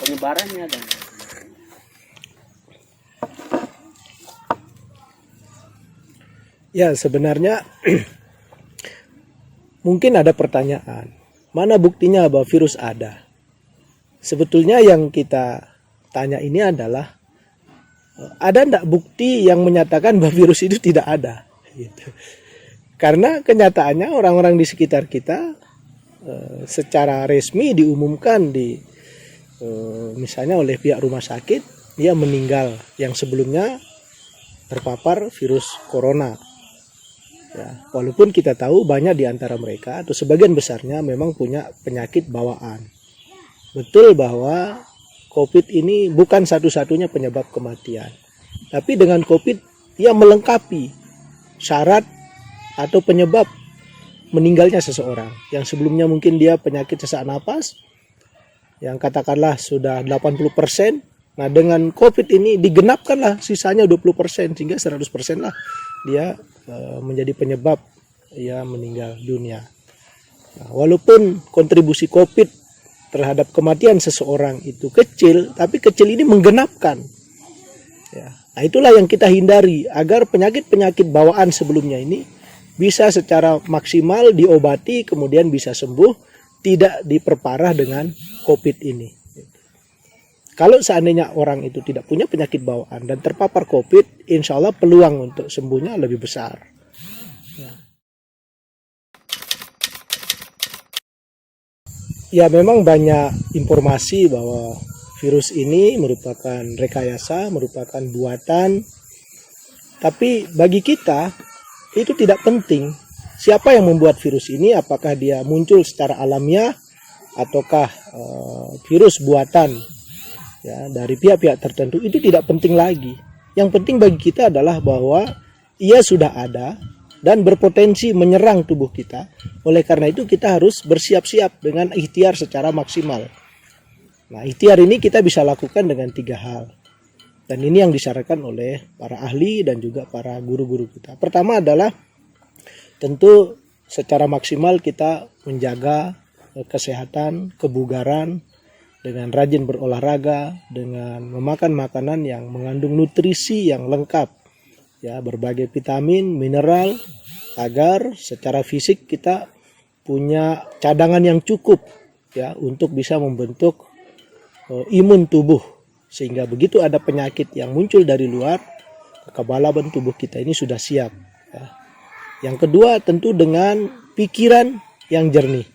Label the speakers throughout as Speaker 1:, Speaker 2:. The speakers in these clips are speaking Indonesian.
Speaker 1: penyebarannya dan
Speaker 2: Ya, sebenarnya mungkin ada pertanyaan, mana buktinya bahwa virus ada? Sebetulnya yang kita tanya ini adalah, ada enggak bukti yang menyatakan bahwa virus itu tidak ada? Gitu. Karena kenyataannya orang-orang di sekitar kita secara resmi diumumkan misalnya oleh pihak rumah sakit, dia meninggal yang sebelumnya terpapar virus corona. Ya, walaupun kita tahu banyak di antara mereka atau sebagian besarnya memang punya penyakit bawaan. Betul bahwa COVID ini bukan satu-satunya penyebab kematian. Tapi dengan COVID ia melengkapi syarat atau penyebab meninggalnya seseorang. Yang sebelumnya mungkin dia penyakit sesak napas, yang katakanlah sudah 80%. Nah, dengan COVID ini digenapkanlah sisanya 20%, sehingga 100% lah dia menjadi penyebab ia meninggal dunia. Nah, walaupun kontribusi COVID terhadap kematian seseorang itu kecil, tapi kecil ini menggenapkan. Ya. Nah, itulah yang kita hindari, agar penyakit-penyakit bawaan sebelumnya ini bisa secara maksimal diobati, kemudian bisa sembuh, tidak diperparah dengan COVID ini. Kalau seandainya orang itu tidak punya penyakit bawaan dan terpapar COVID, insya Allah peluang untuk sembuhnya lebih besar. Ya, memang banyak informasi bahwa virus ini merupakan rekayasa, merupakan buatan. Tapi bagi kita, itu tidak penting. Siapa yang membuat virus ini, apakah dia muncul secara alamiah, ataukah virus buatan ya dari pihak-pihak tertentu, itu tidak penting lagi. Yang penting bagi kita adalah bahwa ia sudah ada dan berpotensi menyerang tubuh kita. Oleh karena itu kita harus bersiap-siap dengan ikhtiar secara maksimal. Nah, ikhtiar ini kita bisa lakukan dengan 3 hal. Dan ini yang disarankan oleh para ahli dan juga para guru-guru kita. Pertama adalah tentu secara maksimal kita menjaga kesehatan, kebugaran, dengan rajin berolahraga, dengan memakan makanan yang mengandung nutrisi yang lengkap, ya, berbagai vitamin, mineral, agar secara fisik kita punya cadangan yang cukup, ya, untuk bisa membentuk imun tubuh, sehingga begitu ada penyakit yang muncul dari luar, kekebalan tubuh kita ini sudah siap. Ya. Yang kedua tentu dengan pikiran yang jernih,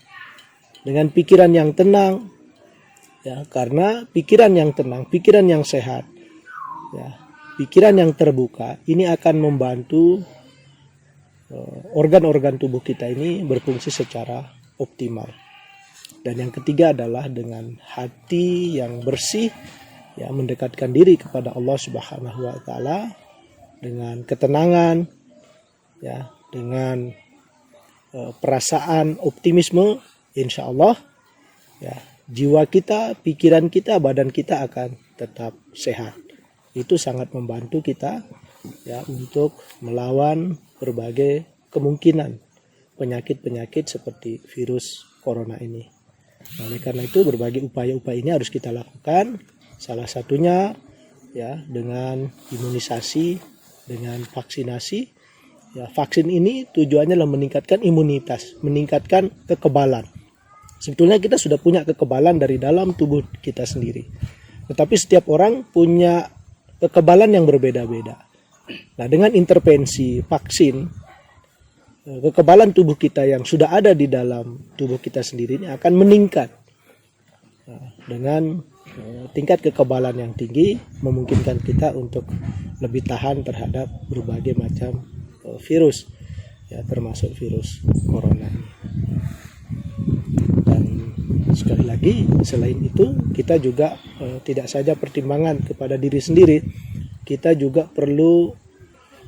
Speaker 2: dengan pikiran yang tenang. Ya, karena pikiran yang tenang, pikiran yang sehat, ya, pikiran yang terbuka, ini akan membantu organ-organ tubuh kita ini berfungsi secara optimal. Dan yang ketiga adalah dengan hati yang bersih, ya, mendekatkan diri kepada Allah Subhanahu wa taala dengan ketenangan, ya, dengan perasaan optimisme, insya Allah, ya, jiwa kita, pikiran kita, badan kita akan tetap sehat. Itu sangat membantu kita, ya, untuk melawan berbagai kemungkinan penyakit-penyakit seperti virus corona ini. Oleh karena itu berbagai upaya-upaya ini harus kita lakukan. Salah satunya, ya, dengan imunisasi, dengan vaksinasi. Ya, vaksin ini tujuannya adalah meningkatkan imunitas, meningkatkan kekebalan. Sebetulnya kita sudah punya kekebalan dari dalam tubuh kita sendiri. Tetapi setiap orang punya kekebalan yang berbeda-beda. Nah, dengan intervensi vaksin, kekebalan tubuh kita yang sudah ada di dalam tubuh kita sendiri ini akan meningkat. Nah, dengan tingkat kekebalan yang tinggi, memungkinkan kita untuk lebih tahan terhadap berbagai macam virus, ya, termasuk virus corona ini. Dan sekali lagi, selain itu kita juga tidak saja pertimbangan kepada diri sendiri, kita juga perlu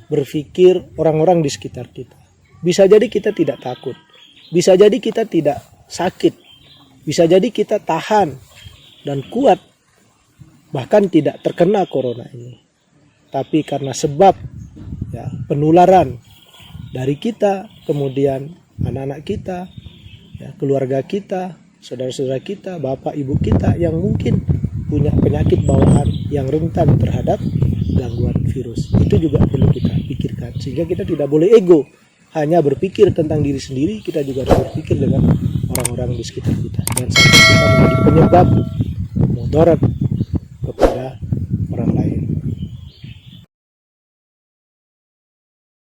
Speaker 2: berpikir orang-orang di sekitar kita. Bisa jadi kita tidak takut, bisa jadi kita tidak sakit, bisa jadi kita tahan dan kuat, bahkan tidak terkena corona ini. Tapi karena sebab, ya, penularan dari kita, kemudian anak-anak kita, ya, keluarga kita, saudara-saudara kita, bapak ibu kita yang mungkin punya penyakit bawaan yang rentan terhadap gangguan virus. Itu juga perlu kita pikirkan, sehingga kita tidak boleh ego hanya berpikir tentang diri sendiri, kita juga harus berpikir dengan orang-orang di sekitar kita. Dan sampai kita menjadi penyebab mudarat